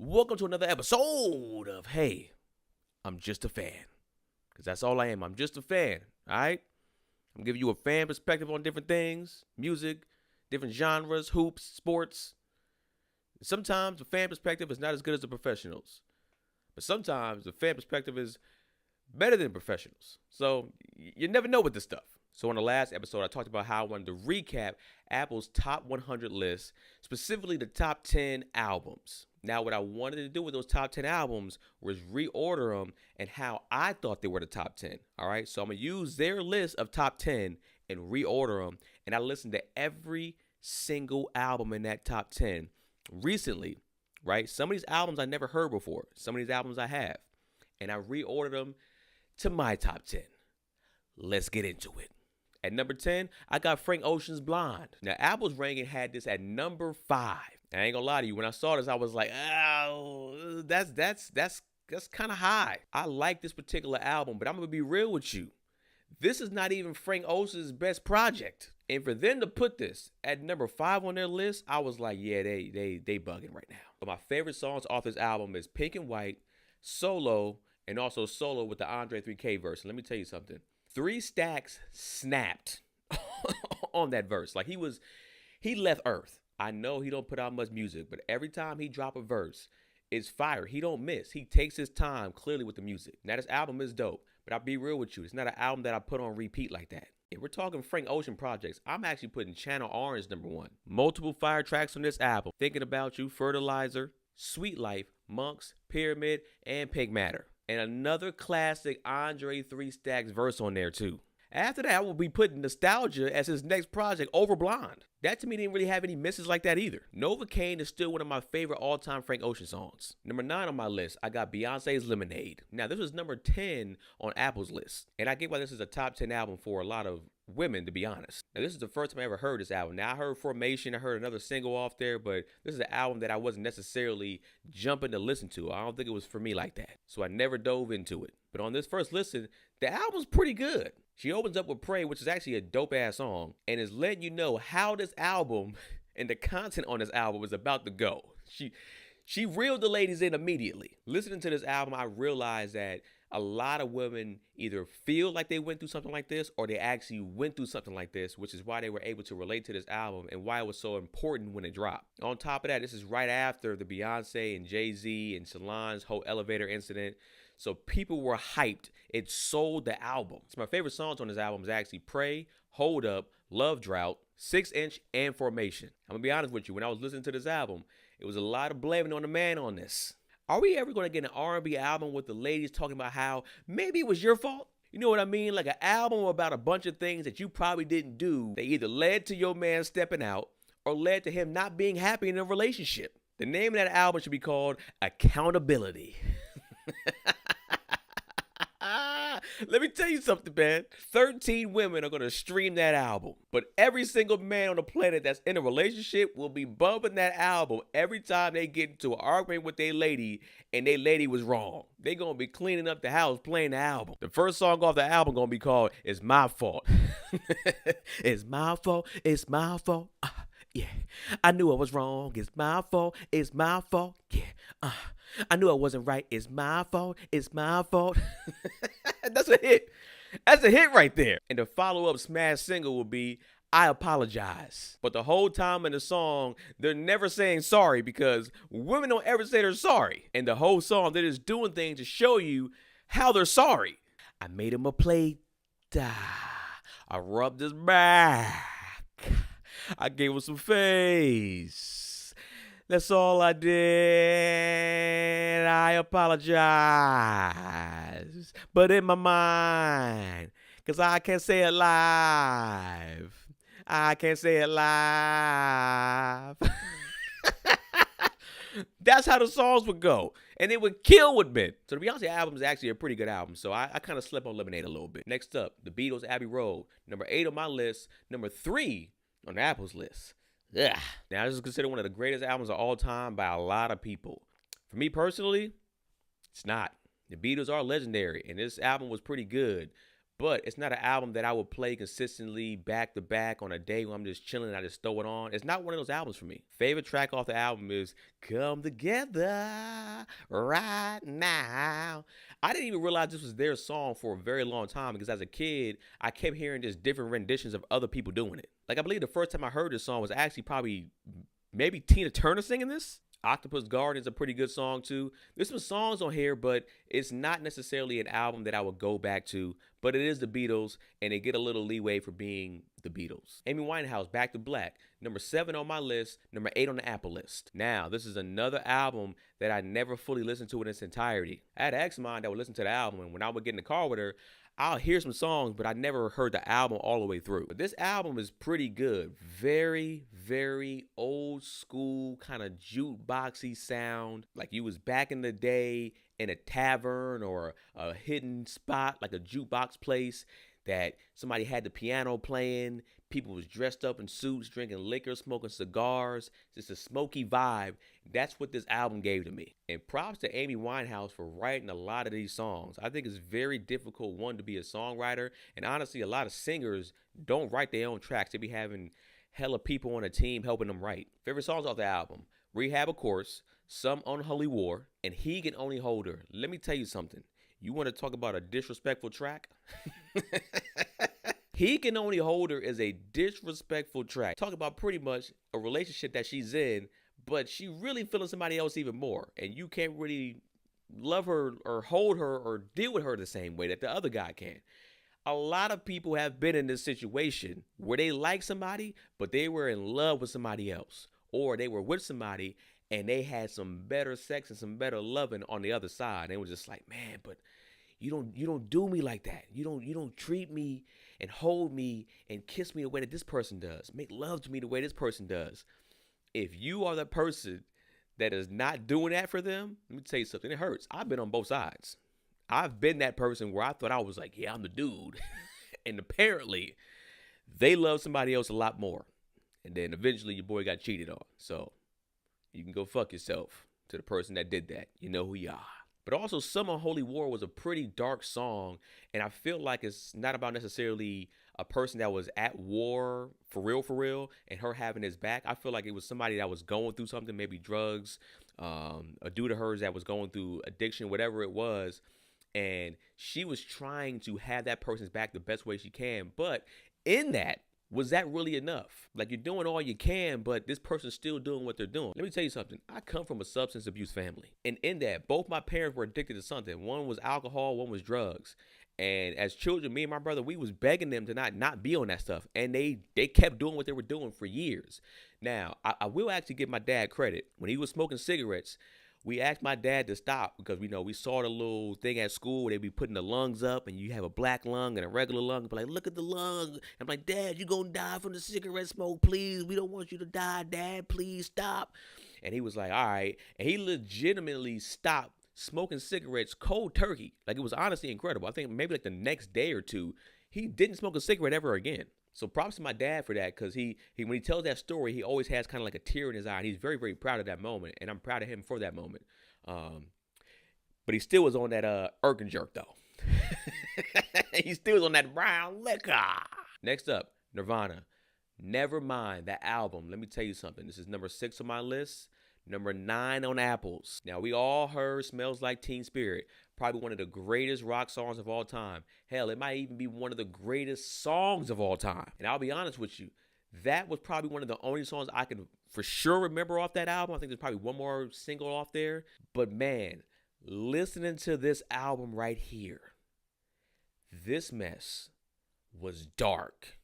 Welcome to another episode of Hey, I'm Just a Fan. Because that's all I am. I'm just a fan, all right? I'm giving you a fan perspective on different things, music, different genres, hoops, sports. Sometimes the fan perspective is not as good as the professionals. But sometimes the fan perspective is better than professionals. So you never know with this stuff. So in the last episode, I talked about how I wanted to recap Apple's top 100 list, specifically the top 10 albums. Now, what I wanted to do with those top 10 albums was reorder them and how I thought they were the top 10. All right, so I'm going to use their list of top 10 and reorder them. And I listened to every single album in that top 10 recently, right? Some of these albums I never heard before. Some of these albums I have. And I reordered them to my top 10. Let's get into it. At number 10, I got Frank Ocean's Blonde. Now, Apple's ranking had this at number 5. I ain't gonna lie to you. When I saw this, I was like, oh, that's kind of high. I like this particular album, but I'm gonna be real with you. This is not even Frank Ocean's best project. And for them to put this at number 5 on their list, I was like, yeah, they bugging right now. But my favorite songs off this album is Pink and White, Solo, and also Solo with the Andre 3K verse. And let me tell you something. 3 Stacks snapped on that verse. Like he left Earth. I know he don't put out much music, but every time he drop a verse, it's fire. He don't miss. He takes his time clearly with the music. Now this album is dope, but I'll be real with you. It's not an album that I put on repeat like that. If we're talking Frank Ocean projects, I'm actually putting Channel Orange number 1. Multiple fire tracks on this album. Thinking About You, Fertilizer, Sweet Life, Monks, Pyramid, and Pink Matter. And another classic Andre 3 Stacks verse on there too. After that, I will be putting Nostalgia as his next project over Blonde. That to me didn't really have any misses like that either. Novocaine is still one of my favorite all-time Frank Ocean songs. Number 9 on my list, I got Beyonce's Lemonade. Now, this was number 10 on Apple's list. And I get why this is a top 10 album for a lot of women, to be honest. Now, this is the first time I ever heard this album. Now, I heard Formation, I heard another single off there, but this is an album that I wasn't necessarily jumping to listen to. I don't think it was for me like that. So I never dove into it. But on this first listen, the album's pretty good. She opens up with Pray, which is actually a dope-ass song, and is letting you know how this album and the content on this album is about to go. She reeled the ladies in immediately. Listening to this album, I realized that a lot of women either feel like they went through something like this or they actually went through something like this, which is why they were able to relate to this album and why it was so important when it dropped. On top of that, this is right after the Beyonce and Jay-Z and Solange's whole elevator incident. So people were hyped. It sold the album. So my favorite songs on this album is actually Pray, Hold Up, Love Drought, 6 Inch, and Formation. I'm going to be honest with you. When I was listening to this album, it was a lot of blaming on the man on this. Are we ever going to get an R&B album with the ladies talking about how maybe it was your fault? You know what I mean? Like an album about a bunch of things that you probably didn't do. They either led to your man stepping out or led to him not being happy in a relationship. The name of that album should be called Accountability. Let me tell you something, man. 13 women are going to stream that album. But every single man on the planet that's in a relationship will be bumping that album every time they get into an argument with their lady and their lady was wrong. They're going to be cleaning up the house playing the album. The first song off the album going to be called It's My Fault. It's my fault. It's my fault. Yeah, I knew I was wrong. It's my fault. It's my fault. Yeah, I knew I wasn't right. It's my fault. It's my fault. That's a hit. That's a hit right there. And the follow-up smash single will be I Apologize. But the whole time in the song, they're never saying sorry because women don't ever say they're sorry. And the whole song, they're just doing things to show you how they're sorry. I made him a plate. I rubbed his back. I gave him some face. That's all I did. I apologize. But in my mind, because I can't say it live. I can't say it live. That's how the songs would go. And it would kill with men. So the Beyonce album is actually a pretty good album. So I kind of slept on Lemonade a little bit. Next up, The Beatles' Abbey Road. Number 8 on my list. Number 3 on Apple's list. Ugh. Now, this is considered one of the greatest albums of all time by a lot of people. For me personally, it's not. The Beatles are legendary, and this album was pretty good. but it's not an album that I would play consistently back to back on a day when I'm just chilling and I just throw it on. It's not one of those albums for me. Favorite track off the album is Come Together Right Now. I didn't even realize this was their song for a very long time because as a kid, I kept hearing just different renditions of other people doing it. Like, I believe the first time I heard this song was actually probably maybe Tina Turner singing this. Octopus Garden is a pretty good song too. There's some songs on here, but it's not necessarily an album that I would go back to. But it is the Beatles, and they get a little leeway for being the Beatles. Amy Winehouse, Back to Black, number 7 on my list, number 8 on the Apple list. Now, this is another album that I never fully listened to in its entirety. I had an ex of mine that would listen to the album, and when I would get in the car with her, I'll hear some songs, but I never heard the album all the way through. But this album is pretty good. Very, very old school, kind of jukeboxy sound. Like you was back in the day in a tavern or a hidden spot, like a jukebox place that somebody had the piano playing. People was dressed up in suits, drinking liquor, smoking cigars. Just a smoky vibe. That's what this album gave to me. And props to Amy Winehouse for writing a lot of these songs. I think it's very difficult, one, to be a songwriter. And honestly, a lot of singers don't write their own tracks. They be having hella people on a team helping them write. Favorite songs off the album: Rehab, of course, Some Unholy War, and He Can Only Hold Her. Let me tell you something. You want to talk about a disrespectful track? He Can Only Hold Her is a disrespectful track. Talk about pretty much a relationship that she's in, but she really feeling somebody else even more. And you can't really love her or hold her or deal with her the same way that the other guy can. A lot of people have been in this situation where they like somebody, but they were in love with somebody else. Or they were with somebody and they had some better sex and some better loving on the other side. They was just like, man, but you don't do me like that. You don't treat me and hold me and kiss me the way that this person does. Make love to me the way this person does. If you are the person that is not doing that for them, let me tell you something. It hurts. I've been on both sides. I've been that person where I thought I was like, yeah, I'm the dude. And apparently they love somebody else a lot more. And then eventually your boy got cheated on. So you can go fuck yourself to the person that did that. You know who you are. But also, Some Unholy War was a pretty dark song, and I feel like it's not about necessarily a person that was at war for real, and her having his back. I feel like it was somebody that was going through something, maybe drugs, a dude of hers that was going through addiction, whatever it was, and she was trying to have that person's back the best way she can. But in that, was that really enough? Like, you're doing all you can, but this person's still doing what they're doing. Let me tell you something. I come from a substance abuse family. And in that, both my parents were addicted to something. One was alcohol, one was drugs. And as children, me and my brother, we was begging them to not be on that stuff. And they kept doing what they were doing for years. Now, I will actually give my dad credit. When he was smoking cigarettes, we asked my dad to stop because we saw the little thing at school where they be putting the lungs up and you have a black lung and a regular lung. But like, look at the lung. I'm like, Dad, you gonna die from the cigarette smoke, please. We don't want you to die, Dad. Please stop. And he was like, all right. And he legitimately stopped smoking cigarettes cold turkey. Like, it was honestly incredible. I think maybe like the next day or two, he didn't smoke a cigarette ever again. So props to my dad for that, because he when he tells that story, he always has kind of like a tear in his eye. And he's very, very proud of that moment, and I'm proud of him for that moment. But he still was on that Erkin jerk, though. He still was on that brown liquor. Next up, Nirvana. Nevermind, that album. Let me tell you something. This is number 6 on my list. Number 9 on Apple's. Now, we all heard Smells Like Teen Spirit. Probably one of the greatest rock songs of all time. Hell, it might even be one of the greatest songs of all time. And I'll be honest with you, that was probably one of the only songs I can for sure remember off that album. I think there's probably one more single off there. But man, listening to this album right here, this mess was dark.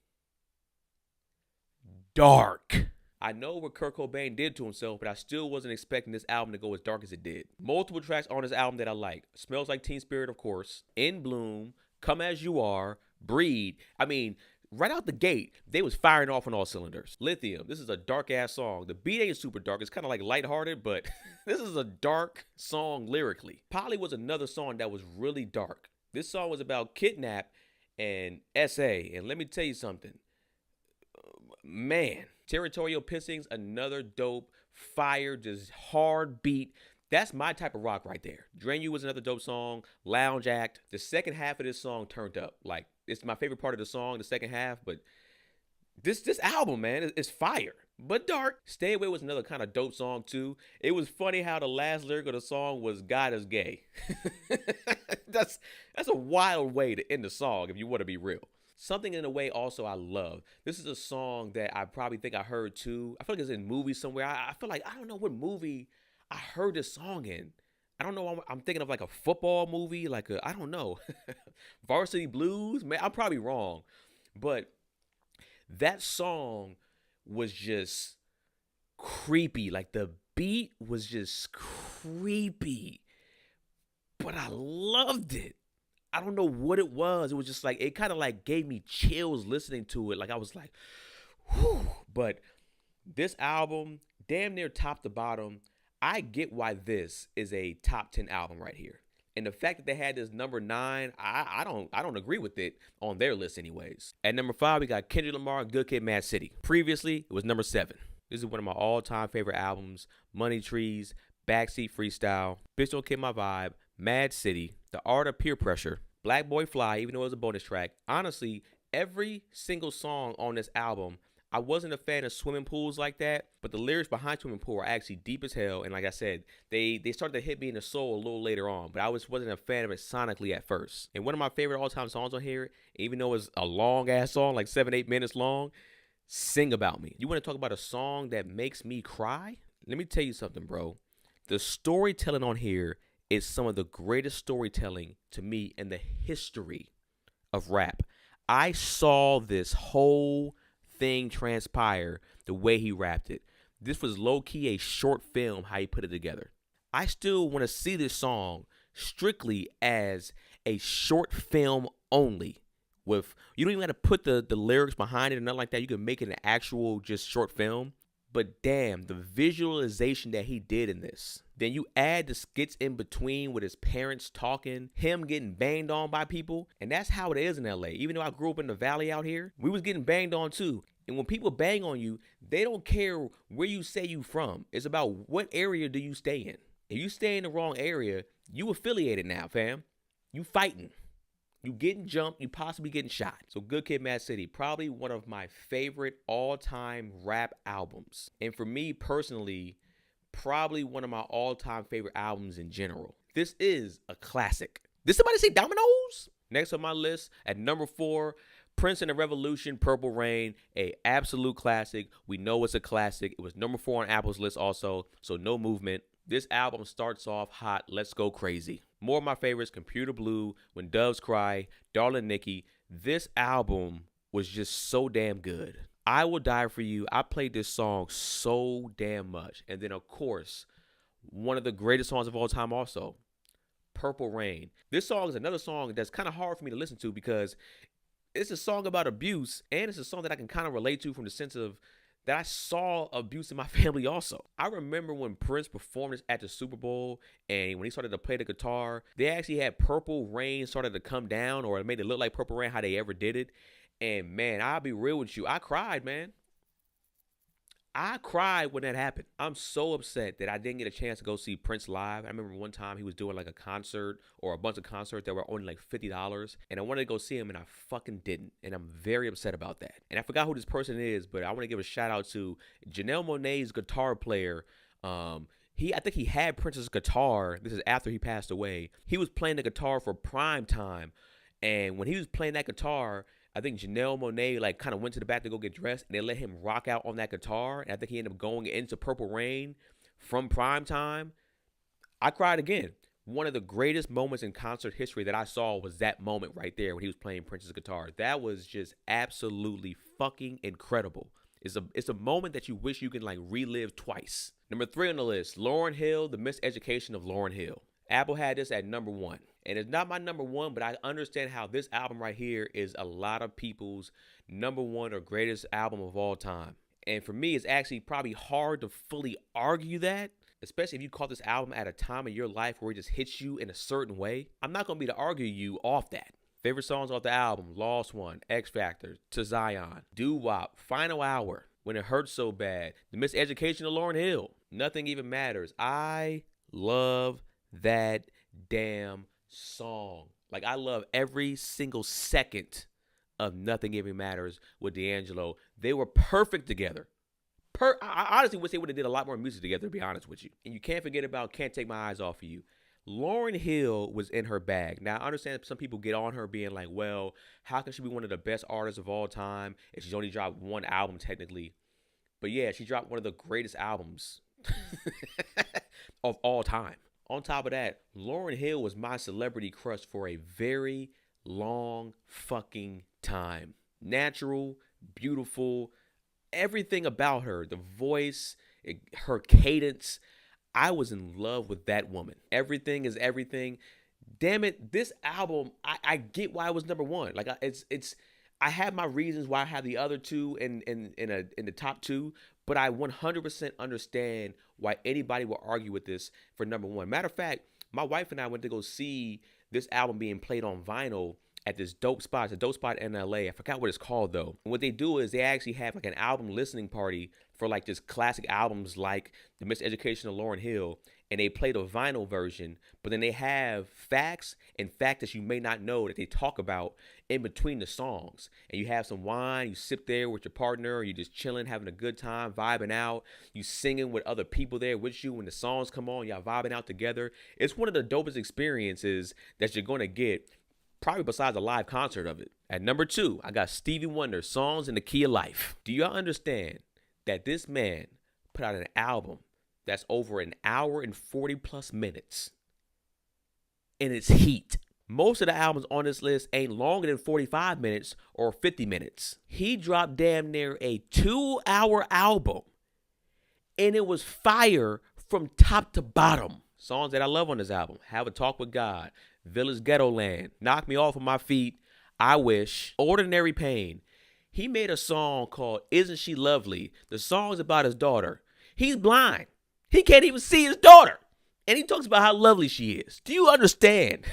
Dark. I know what Kurt Cobain did to himself, but I still wasn't expecting this album to go as dark as it did. Multiple tracks on this album that I like. Smells Like Teen Spirit, of course. In Bloom. Come As You Are. Breed. I mean, right out the gate, they was firing off on all cylinders. Lithium. This is a dark-ass song. The beat ain't super dark. It's kind of like lighthearted, but this is a dark song lyrically. Polly was another song that was really dark. This song was about Kidnap and S.A. And let me tell you something. Man, Territorial Pissings, another dope, fire, just hard beat That's my type of rock right there. Drain You was another dope song. Lounge Act. The second half of this song turned up. Like, it's my favorite part of the song, the second half, but this album, man, is fire. But dark. Stay Away was another kind of dope song too. It was funny how the last lyric of the song was God is gay. that's a wild way to end the song if you want to be real. Something in a Way also I love. This is a song that I probably think I heard too. I feel like it's in movies somewhere. I feel like I don't know what movie I heard this song in. I don't know. I'm thinking of like a football movie, like I don't know, Varsity Blues. Man, I'm probably wrong, but that song was just creepy. Like the beat was just creepy, but I loved it. I don't know what it was. It was just like, it kind of like gave me chills listening to it. Like I was like, whew. But this album, damn near top to bottom, I get why this is a top 10 album right here. And the fact that they had this number 9, I don't agree with it on their list anyways. At number 5, we got Kendrick Lamar, Good Kid, Mad City. Previously, it was number 7. This is one of my all-time favorite albums. Money Trees, Backseat Freestyle, Bitch Don't Kill My Vibe, Mad City, The Art of Peer Pressure, Black Boy Fly, even though it was a bonus track. Honestly, every single song on this album, I wasn't a fan of swimming pools like that, but the lyrics behind Swimming Pool are actually deep as hell. And like I said, they started to hit me in the soul a little later on, but I wasn't a fan of it sonically at first. And one of my favorite all-time songs on here, even though it's a long-ass song, like 7-8 minutes long, Sing About Me. You want to talk about a song that makes me cry? Let me tell you something, bro. The storytelling on here is some of the greatest storytelling to me in the history of rap. I saw this whole thing transpire the way he rapped it. This was low-key a short film how he put it together. I still want to see this song strictly as a short film only. With, you don't even got to put the lyrics behind it and nothing like that. You can make it an actual just short film. But damn, the visualization that he did in this. Then you add the skits in between with his parents talking, him getting banged on by people. And that's how it is in LA. Even though I grew up in the valley out here, we was getting banged on too. And when people bang on you, they don't care where you say you from. It's about what area do you stay in. If you stay in the wrong area, you affiliated now, fam. You fighting. You getting jumped, you possibly getting shot. So Good Kid, Mad City, probably one of my favorite all-time rap albums. And for me personally, probably one of my all-time favorite albums in general. This is a classic. Did somebody say Dominoes? Next on my list, at number 4, Prince and the Revolution, Purple Rain, a absolute classic. We know it's a classic. It was number 4 on Apple's list also, so no movement. This album starts off hot. Let's go crazy. More of my favorites, Computer Blue, When Doves Cry, Darling Nikki. This album was just so damn good. I Will Die For You. I played this song so damn much. And then, of course, one of the greatest songs of all time also, Purple Rain. This song is another song that's kind of hard for me to listen to because it's a song about abuse, and it's a song that I can kind of relate to from the sense of that I saw abuse in my family also. I remember when Prince performed this at the Super Bowl, and when he started to play the guitar, they actually had Purple Rain started to come down, or it made it look like Purple Rain how they ever did it. And man, I'll be real with you, I cried, man. I cried when that happened. I'm so upset that I didn't get a chance to go see Prince live. I remember one time he was doing like a concert or a bunch of concerts that were only like $50, and I wanted to go see him and I fucking didn't. And I'm very upset about that. And I forgot who this person is, but I want to give a shout out to Janelle Monáe's guitar player. I think he had Prince's guitar. This is after he passed away. He was playing the guitar for Prime Time, and when he was playing that guitar, I think Janelle Monáe like kind of went to the back to go get dressed, and they let him rock out on that guitar. And I think he ended up going into Purple Rain from Prime Time. I cried again. One of the greatest moments in concert history that I saw was that moment right there when he was playing Prince's guitar. That was just absolutely fucking incredible. It's a moment that you wish you can like relive twice. Number 3 on the list, Lauryn Hill, The Miseducation of Lauryn Hill. Apple had this at number 1. And it's not my number 1, but I understand how this album right here is a lot of people's number 1 or greatest album of all time. And for me, it's actually probably hard to fully argue that, especially if you caught this album at a time in your life where it just hits you in a certain way. I'm not going to be to argue you off that. Favorite songs off the album, Lost One, X Factor, To Zion, Doo Wop, Final Hour, When It Hurts So Bad, The Miseducation of Lauryn Hill, Nothing Even Matters. I love that damn song. Like, I love every single second of Nothing Even Matters with D'Angelo. They were perfect together. I honestly wish they would have did a lot more music together, to be honest with you. And you can't forget about Can't Take My Eyes Off of You. Lauryn Hill was in her bag. Now, I understand some people get on her being like, well, how can she be one of the best artists of all time if she's only dropped one album technically? But yeah, she dropped one of the greatest albums of all time. On top of that, Lauryn Hill was my celebrity crush for a very long fucking time. Natural, beautiful, everything about her, the voice, her cadence. I was in love with that woman. Everything is everything. Damn it, this album, I get why it was number one. Like, I have my reasons why I have the other two in the top two, but I 100% understand why anybody will argue with this for number one. Matter of fact, my wife and I went to go see this album being played on vinyl at this dope spot. It's a dope spot in LA. I forgot what it's called though. And what they do is they actually have like an album listening party for like just classic albums like The Miseducation of Lauryn Hill. And they play the vinyl version, but then they have facts and facts that you may not know that they talk about in between the songs. And you have some wine, you sip there with your partner, you just chilling, having a good time, vibing out. You singing with other people there with you when the songs come on, y'all vibing out together. It's one of the dopest experiences that you're going to get, probably besides a live concert of it. At number 2, I got Stevie Wonder, Songs in the Key of Life. Do y'all understand that this man put out an album that's over an hour and 40 plus minutes in its heat? Most of the albums on this list ain't longer than 45 minutes or 50 minutes. He dropped damn near a 2-hour album, and it was fire from top to bottom. Songs that I love on this album: Have a Talk with God, Village Ghetto Land, Knock Me Off of My Feet, I Wish, Ordinary Pain. He made a song called Isn't She Lovely? The song's about his daughter. He's blind. He can't even see his daughter. And he talks about how lovely she is. Do you understand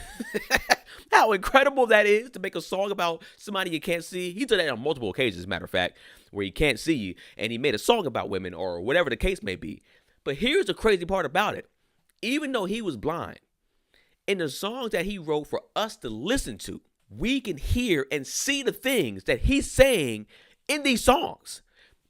how incredible that is to make a song about somebody you can't see? He did that on multiple occasions, as a matter of fact, where he can't see you, and he made a song about women or whatever the case may be. But here's the crazy part about it. Even though he was blind, in the songs that he wrote for us to listen to, we can hear and see the things that he's saying in these songs.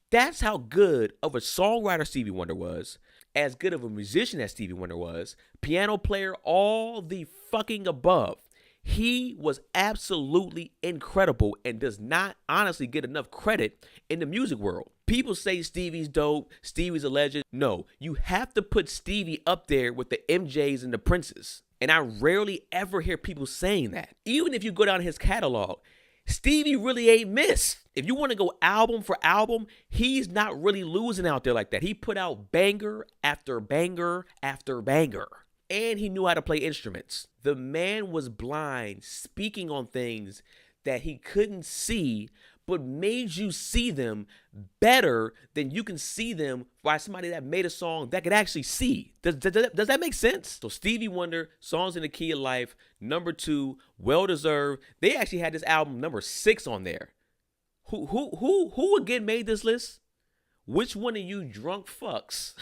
That's how good of a songwriter Stevie Wonder was, as good of a musician as Stevie Wonder was, piano player, all the fucking above. He was absolutely incredible and does not honestly get enough credit in the music world. People say Stevie's dope, Stevie's a legend. No, you have to put Stevie up there with the MJs and the Princes. And I rarely ever hear people saying that. Even if you go down his catalog, Stevie really ain't missed. If you want to go album for album, he's not really losing out there like that. He put out banger after banger after banger. And he knew how to play instruments. The man was blind, speaking on things that he couldn't see, but made you see them better than you can see them by somebody that made a song that could actually see. Does that make sense? So Stevie Wonder, Songs in the Key of Life, number 2, well deserved. They actually had this album number 6 on there. Who again made this list? Which one of you drunk fucks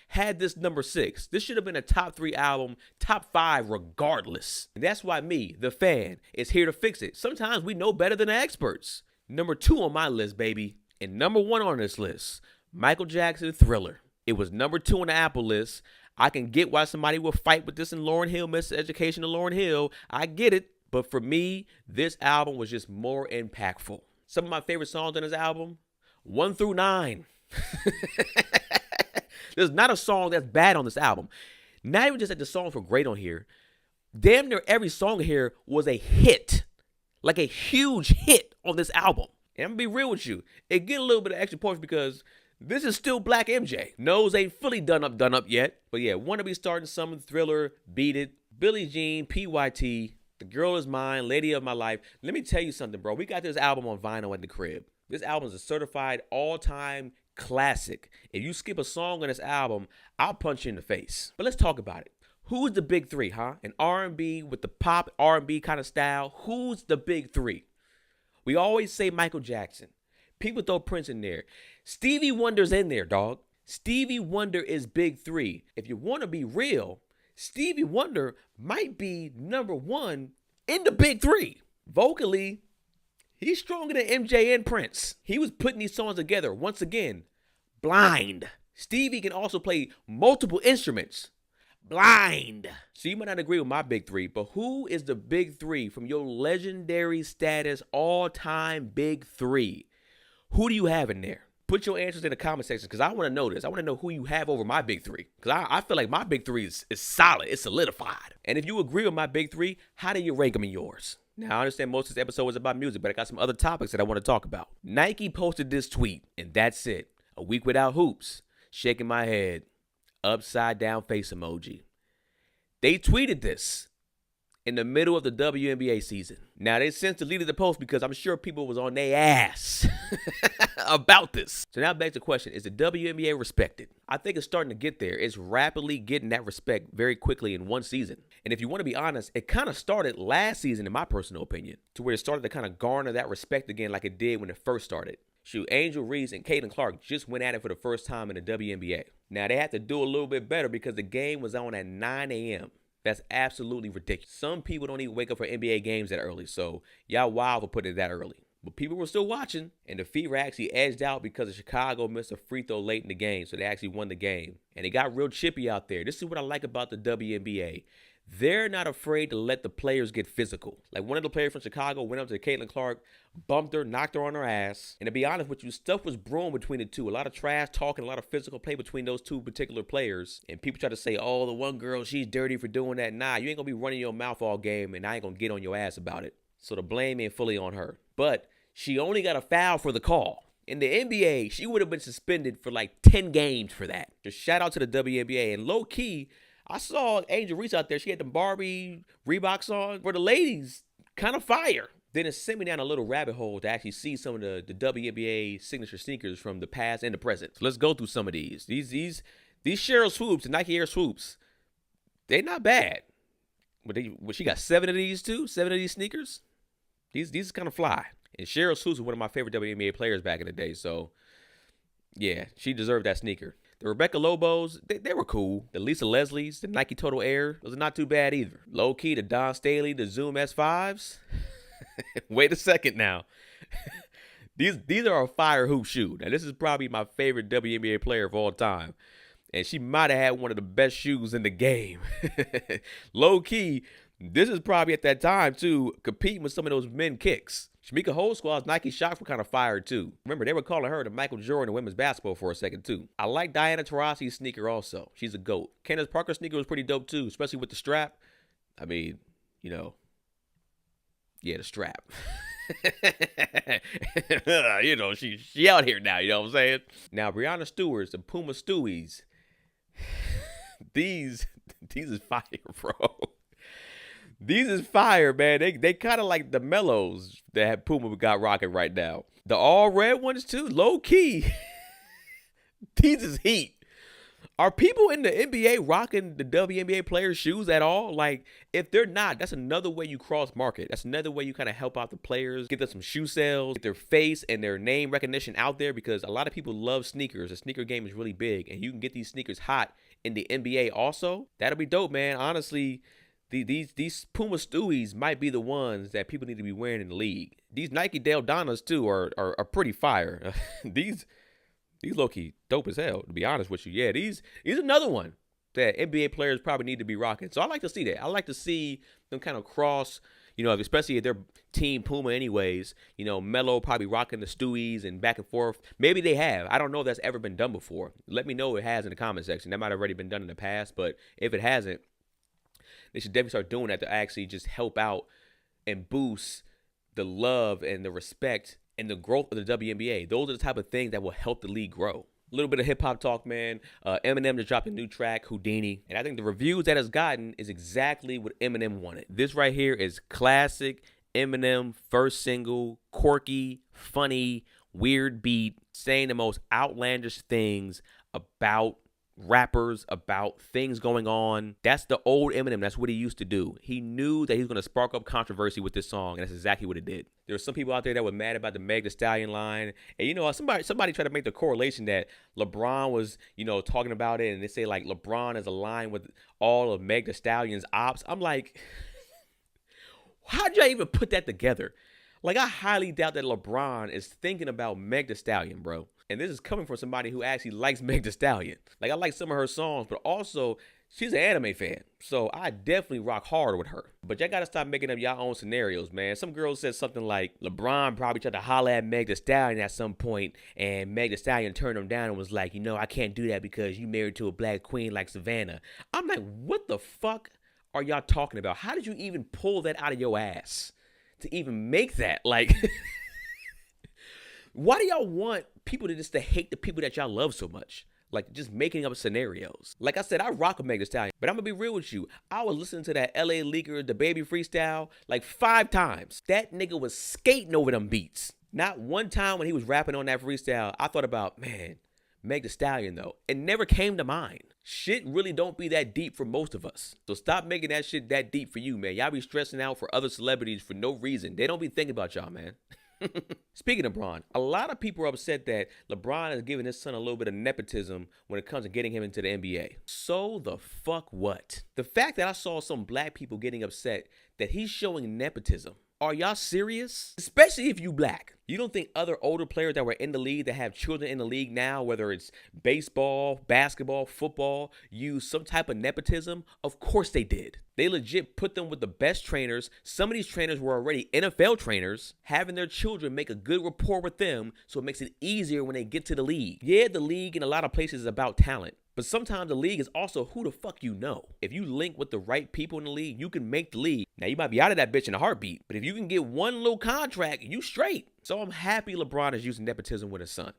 had this number 6? This should have been a top 3 album, top 5 regardless. And that's why me, the fan, is here to fix it. Sometimes we know better than the experts. Number 2 on my list, baby. And number 1 on this list, Michael Jackson, Thriller. It was number 2 on the Apple list. I can get why somebody will fight with this in Lauryn Hill, Miseducation of Lauryn Hill. I get it. But for me, this album was just more impactful. Some of my favorite songs on this album, 1 through 9. There's not a song that's bad on this album. Not even just that the songs were great on here. Damn near every song here was a hit. Like a huge hit on this album. And I'm gonna be real with you. It get a little bit of extra points because this is still Black MJ. Nose ain't fully done up yet. But yeah, Wanna Be Starting Something, Thriller, Beat It, Billie Jean, PYT, The Girl Is Mine, Lady of My Life. Let me tell you something, bro. We got this album on vinyl at the crib. This album is a certified all-time classic. If you skip a song on this album, I'll punch you in the face. But let's talk about it. Who's the big 3, huh? An R&B with the pop R&B kind of style. Who's the big 3? We always say Michael Jackson. People throw Prince in there. Stevie Wonder's in there, dog. Stevie Wonder is big three. If you want to be real, Stevie Wonder might be number one in the big three. Vocally, he's stronger than MJ and Prince. He was putting these songs together, once again, blind. Stevie can also play multiple instruments. Blind. So you might not agree with my big three, but who is the big three from your legendary status all-time big three? Who do you have in there? Put your answers in the comment section because I want to know this. I want to know who you have over my big three because I feel like my big three is solid. It's solidified. And if you agree with my big three, how do you rank them in yours? Now, I understand most of this episode was about music, but I got some other topics that I want to talk about. Nike posted this tweet, and that's it. A week without hoops. Shaking my head. Upside down face emoji. They tweeted this in the middle of the WNBA season. Now, they since deleted the post because I'm sure people was on their ass about this. So now back to the question, is the WNBA respected? I think it's starting to get there. It's rapidly getting that respect very quickly in one season. And if you want to be honest, it kind of started last season, in my personal opinion, to where it started to kind of garner that respect again like it did when it first started. Shoot, Angel Reese and Caitlin Clark just went at it for the first time in the WNBA. Now, they had to do a little bit better because the game was on at 9 a.m. That's absolutely ridiculous. Some people don't even wake up for NBA games that early, so y'all wild for putting it that early. But people were still watching, and the Fever actually edged out because of Chicago missed a free throw late in the game, so they actually won the game. And it got real chippy out there. This is what I like about the WNBA. They're not afraid to let the players get physical. Like one of the players from Chicago went up to Caitlin Clark, bumped her, knocked her on her ass. And to be honest with you, stuff was brewing between the two. A lot of trash talking, a lot of physical play between those two particular players. And people try to say, oh, the one girl, she's dirty for doing that. Nah, you ain't going to be running your mouth all game, and I ain't going to get on your ass about it. So the blame ain't fully on her. But she only got a foul for the call. In the NBA, she would have been suspended for like 10 games for that. Just shout out to the WNBA. And low key, I saw Angel Reese out there. She had the Barbie Reeboks on. For the ladies, kind of fire. Then it sent me down a little rabbit hole to actually see some of the WNBA signature sneakers from the past and the present. So let's go through some of these. These Cheryl Swoops, the Nike Air Swoops, they not bad. But she got 7 of these too? 7 of these sneakers? These kind of fly. And Cheryl Swoops was one of my favorite WNBA players back in the day. So, yeah, she deserved that sneaker. The Rebecca Lobos, they were cool. The Lisa Leslie's, the Nike Total Air, those are not too bad either. Low key, the Don Staley, the Zoom S5s. Wait a second now. These are a fire hoop shoe. Now, this is probably my favorite WNBA player of all time. And she might have had one of the best shoes in the game. Low key, this is probably at that time, too, competing with some of those men kicks. Shamika Holdsquad's Nike Shocks were kind of fired, too. Remember, they were calling her the Michael Jordan of women's basketball for a second, too. I like Diana Taurasi's sneaker also. She's a GOAT. Candace Parker's sneaker was pretty dope, too, especially with the strap. I mean, you know, yeah, the strap. You know, she out here now, you know what I'm saying? Now, Breonna Stewart's, the Puma Stewies, these is fire, bro. These is fire, man. They kind of like the mellows that Puma got rocking right now. The all red ones too, low key. These is heat. Are people in the NBA rocking the WNBA players' shoes at all? Like, if they're not, that's another way you cross market. That's another way you kind of help out the players, get them some shoe sales, get their face and their name recognition out there because a lot of people love sneakers. The sneaker game is really big, and you can get these sneakers hot in the NBA also. That'll be dope, man. Honestly, these Puma Stewies might be the ones that people need to be wearing in the league. These Nike Dale Donnas too are pretty fire. These low-key dope as hell, to be honest with you. Yeah, these another one that NBA players probably need to be rocking. So I like to see that. I like to see them kind of cross, you know, especially if they're Team Puma anyways. You know, Melo probably rocking the Stewies and back and forth. Maybe they have. I don't know if that's ever been done before. Let me know if it has in the comment section. That might have already been done in the past, but if it hasn't, they should definitely start doing that to actually just help out and boost the love and the respect and the growth of the WNBA. Those are the type of things that will help the league grow. A little bit of hip-hop talk, man. Eminem just dropped a new track, Houdini. And I think the reviews that it's gotten is exactly what Eminem wanted. This right here is classic Eminem first single, quirky, funny, weird beat, saying the most outlandish things about rappers, about things going on. That's the old Eminem. That's what he used to do. He knew that he was going to spark up controversy with this song, and that's exactly what it did. There were some people out there that were mad about the Meg Thee Stallion line, and you know, somebody tried to make the correlation that LeBron was, you know, talking about it, and they say like LeBron is aligned with all of Meg Thee Stallion's ops. I'm like, how'd y'all even put that together? Like, I highly doubt that LeBron is thinking about Meg Thee Stallion, bro. And this is coming from somebody who actually likes Meg Thee Stallion. Like, I like some of her songs, but also she's an anime fan. So I definitely rock hard with her. But y'all gotta stop making up y'all own scenarios, man. Some girl said something like LeBron probably tried to holler at Meg Thee Stallion at some point, and Meg Thee Stallion turned him down and was like, you know, I can't do that because you married to a black queen like Savannah. I'm like, what the fuck are y'all talking about? How did you even pull that out of your ass to even make that? Like, why do y'all want people to hate the people that y'all love so much? Like, just making up scenarios. Like I said, I rock with Meg Thee Stallion, but I'm gonna be real with you. I was listening to that LA Leaker, the Baby freestyle, like 5 times. That nigga was skating over them beats. Not one time when he was rapping on that freestyle, I thought about, man, Meg Thee Stallion though. It never came to mind. Shit really don't be that deep for most of us. So stop making that shit that deep for you, man. Y'all be stressing out for other celebrities for no reason. They don't be thinking about y'all, man. Speaking of LeBron, a lot of people are upset that LeBron is giving his son a little bit of nepotism when it comes to getting him into the NBA. So the fuck what? The fact that I saw some black people getting upset that he's showing nepotism. Are y'all serious? Especially if you black. You don't think other older players that were in the league that have children in the league now, whether it's baseball, basketball, football, use some type of nepotism? Of course they did. They legit put them with the best trainers. Some of these trainers were already NFL trainers, having their children make a good rapport with them so it makes it easier when they get to the league. Yeah, the league in a lot of places is about talent. But sometimes the league is also who the fuck you know. If you link with the right people in the league, you can make the league. Now, you might be out of that bitch in a heartbeat, but if you can get one little contract, you straight. So I'm happy LeBron is using nepotism with his son.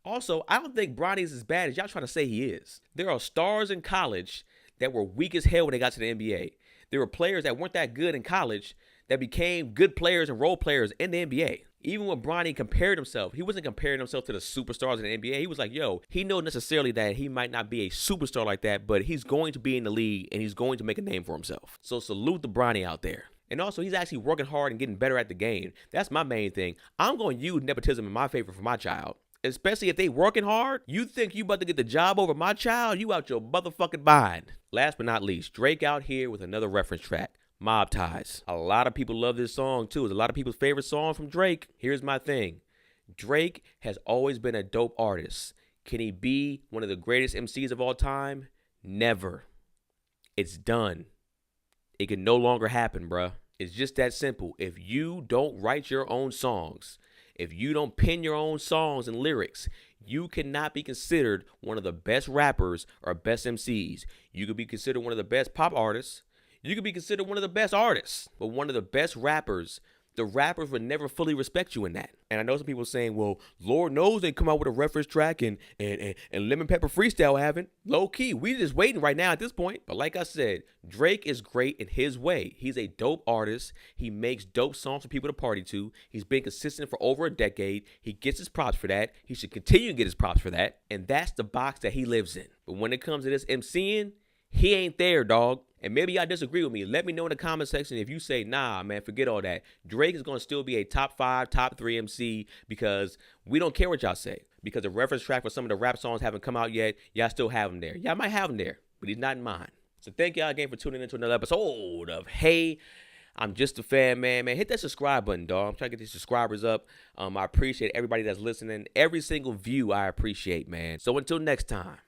Also, I don't think Bronny's as bad as y'all trying to say he is. There are stars in college that were weak as hell when they got to the NBA. There were players that weren't that good in college that became good players and role players in the NBA. Even when Bronny compared himself, he wasn't comparing himself to the superstars in the NBA. He was like, yo, he knows necessarily that he might not be a superstar like that, but he's going to be in the league and he's going to make a name for himself. So salute the Bronny out there. And also, he's actually working hard and getting better at the game. That's my main thing. I'm going to use nepotism in my favor for my child. Especially if they working hard. You think you about to get the job over my child? You out your motherfucking mind. Last but not least, Drake out here with another reference track. Mob Ties. A lot of people love this song too. It's a lot of people's favorite song from Drake. Here's my thing. Drake has always been a dope artist. Can he be one of the greatest MCs of all time? Never. It's done. It can no longer happen, bruh. It's just that simple. If you don't write your own songs, if you don't pen your own songs and lyrics, you cannot be considered one of the best rappers or best MCs. You could be considered one of the best pop artists. You could be considered one of the best artists, but one of the best rappers. The rappers would never fully respect you in that. And I know some people saying, well, Lord knows they come out with a reference track and Lemon Pepper Freestyle haven't. Low key, we just waiting right now at this point. But like I said, Drake is great in his way. He's a dope artist. He makes dope songs for people to party to. He's been consistent for over a decade. He gets his props for that. He should continue to get his props for that. And that's the box that he lives in. But when it comes to this MCing, he ain't there, dog. And maybe y'all disagree with me. Let me know in the comment section if you say, nah, man, forget all that. Drake is going to still be a top 5, top 3 MC because we don't care what y'all say. Because the reference track for some of the rap songs haven't come out yet. Y'all still have him there. Y'all might have him there, but he's not in mine. So thank y'all again for tuning into another episode of Hey, I'm Just a Fan, man. Hit that subscribe button, dog. I'm trying to get these subscribers up. I appreciate everybody that's listening. Every single view I appreciate, man. So until next time.